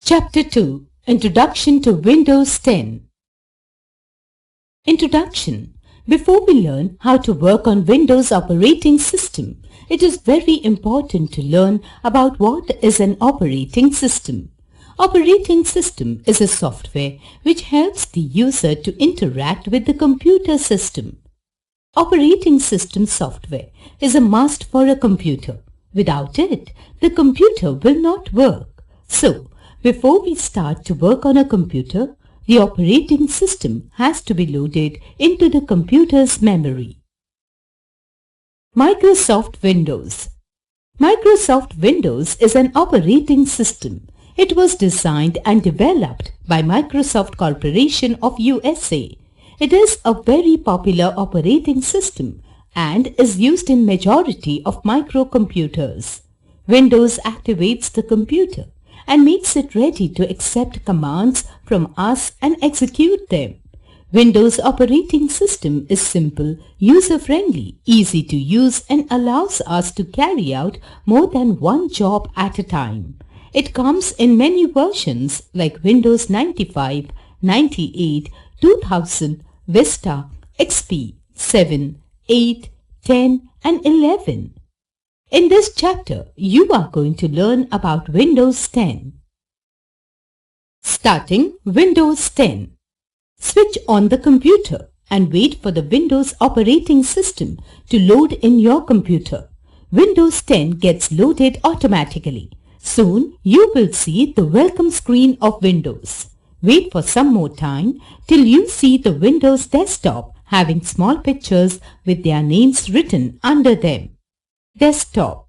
Chapter 2 Introduction to Windows 10. Introduction. Before we learn how to work on Windows operating system, it is very important to learn about what is an operating system. Operating system is a software which helps the user to interact with the computer system. Operating system software is a must for a computer. Without it, the computer will not work. So, before we start to work on a computer, the operating system has to be loaded into the computer's memory. Microsoft Windows. Microsoft Windows is an operating system. It was designed and developed by Microsoft Corporation of USA. It is a very popular operating system and is used in majority of microcomputers. Windows activates the computer and makes it ready to accept commands from us and execute them. Windows operating system is simple, user-friendly, easy to use and allows us to carry out more than one job at a time. It comes in many versions like Windows 95, 98, 2000, Vista, XP, 7, 8, 10 and 11. In this chapter, you are going to learn about Windows 10. Starting Windows 10. Switch on the computer and wait for the Windows operating system to load in your computer. Windows 10 gets loaded automatically. Soon, you will see the welcome screen of Windows. Wait for some more time till you see the Windows desktop having small pictures with their names written under them. Desktop.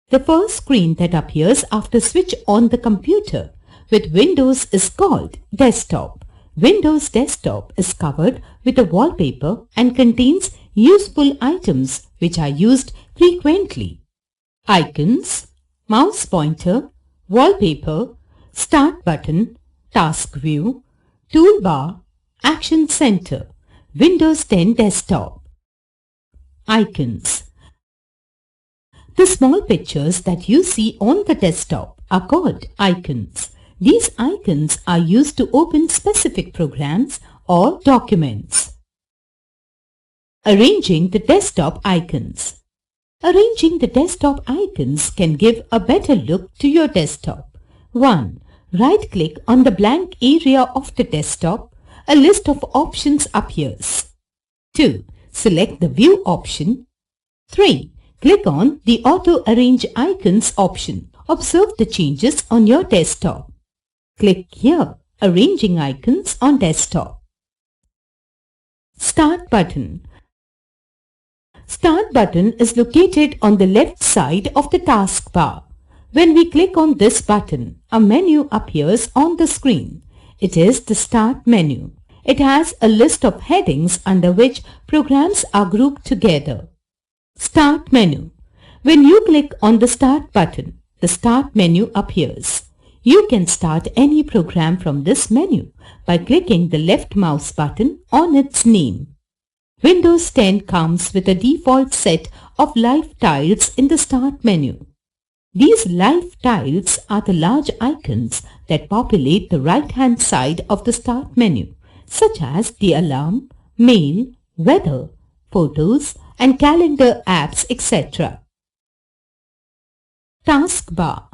The first screen that appears after switch on the computer with Windows is called Desktop. Windows Desktop is covered with a wallpaper and contains useful items which are used frequently. Icons, mouse pointer, wallpaper, start button, task view, toolbar, action center. Windows 10 Desktop. Icons. The small pictures that you see on the desktop are called icons. These icons are used to open specific programs or documents. Arranging the desktop icons. Arranging the desktop icons can give a better look to your desktop. 1. Right-click on the blank area of the desktop. A list of options appears. 2. Select the View option. 3. Click on the Auto Arrange Icons option. Observe the changes on your desktop. Click here, Arranging Icons on Desktop. Start button. Start button is located on the left side of the taskbar. When we click on this button, a menu appears on the screen. It is the Start menu. It has a list of headings under which programs are grouped together. Start menu. When you click on the Start button, the Start menu appears. You can start any program from this menu by clicking the left mouse button on its name. Windows 10 comes with a default set of live tiles in the Start menu. These live tiles are the large icons that populate the right-hand side of the Start menu, such as the alarm, mail, weather, photos, and calendar apps, etc. Taskbar.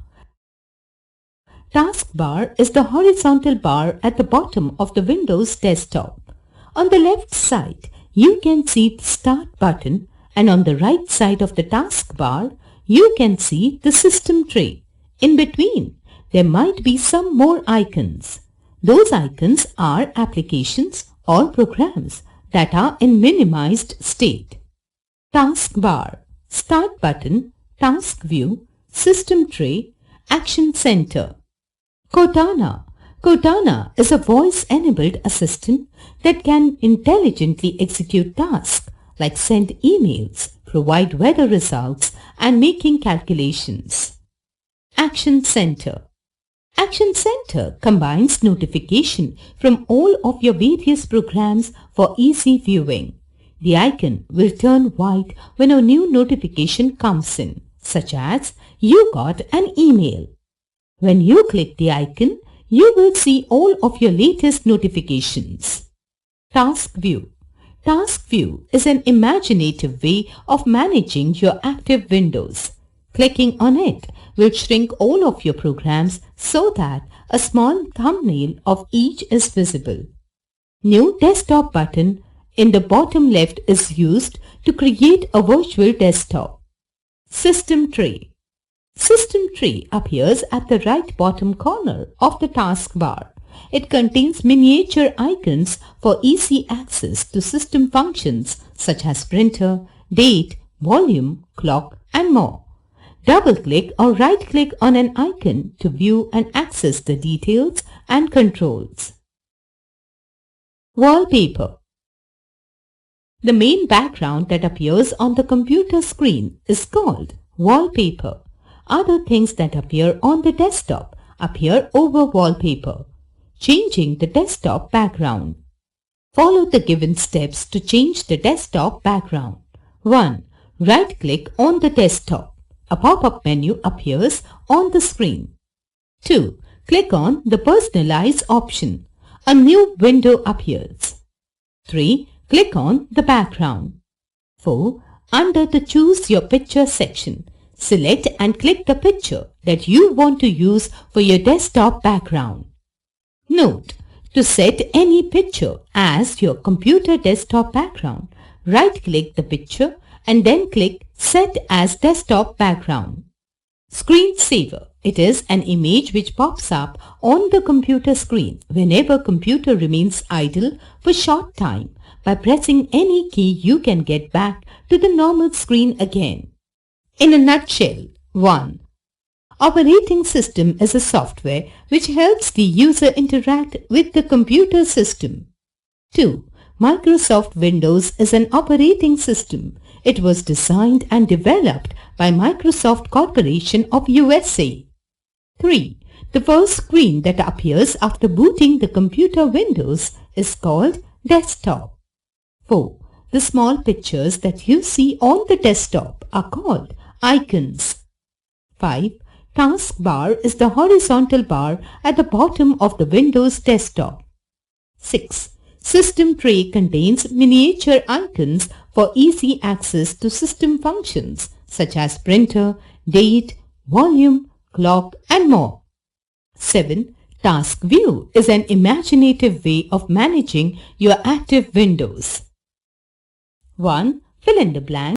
Taskbar is the horizontal bar at the bottom of the Windows desktop. On the left side, you can see the Start button, and on the right side of the taskbar, you can see the system tray. In between, there might be some more icons. Those icons are applications or programs that are in minimized state. Taskbar, Start button, Task view, System tray, Action center. Cortana. Cortana is a voice-enabled assistant that can intelligently execute tasks like send emails, provide weather results, and making calculations. Action center. Action center combines notification from all of your various programs for easy viewing. The icon will turn white when a new notification comes in, such as you got an email. When you click the icon, You will see all of your latest notifications. Task View. Task View is an imaginative way of managing your active windows. Clicking on it will shrink all of your programs so that a small thumbnail of each is visible. New Desktop button in the bottom left is used to create a virtual desktop. System Tray. System Tray appears at the right bottom corner of the taskbar. It contains miniature icons for easy access to system functions such as printer, date, volume, clock, and more. Double-click or right-click on an icon to view and access the details and controls. Wallpaper. The main background that appears on the computer screen is called wallpaper. Other things that appear on the desktop appear over wallpaper. Changing the desktop background. Follow the given steps to change the desktop background. 1. Right-click on the desktop. A pop-up menu appears on the screen. 2. Click on the Personalize option. A new window appears. 3. Click on the background. 4. Under the Choose Your Picture section, select and click the picture that you want to use for your desktop background. Note: to set any picture as your computer desktop background, right-click the picture and then click Set as Desktop Background. Screensaver. It is an image which pops up on the computer screen whenever computer remains idle for short time. By pressing any key, you can get back to the normal screen again. In a nutshell, 1. Operating system is a software which helps the user interact with the computer system. 2. Microsoft Windows is an operating system. It was designed and developed by Microsoft Corporation of USA. 3. The first screen that appears after booting the computer Windows is called desktop. 4. The small pictures that you see on the desktop are called icons. 5. Taskbar is the horizontal bar at the bottom of the Windows desktop. 6. System Tray contains miniature icons for easy access to system functions such as printer, date, volume, clock, and more. 7. Task View is an imaginative way of managing your active windows. 1. Fill in the blank.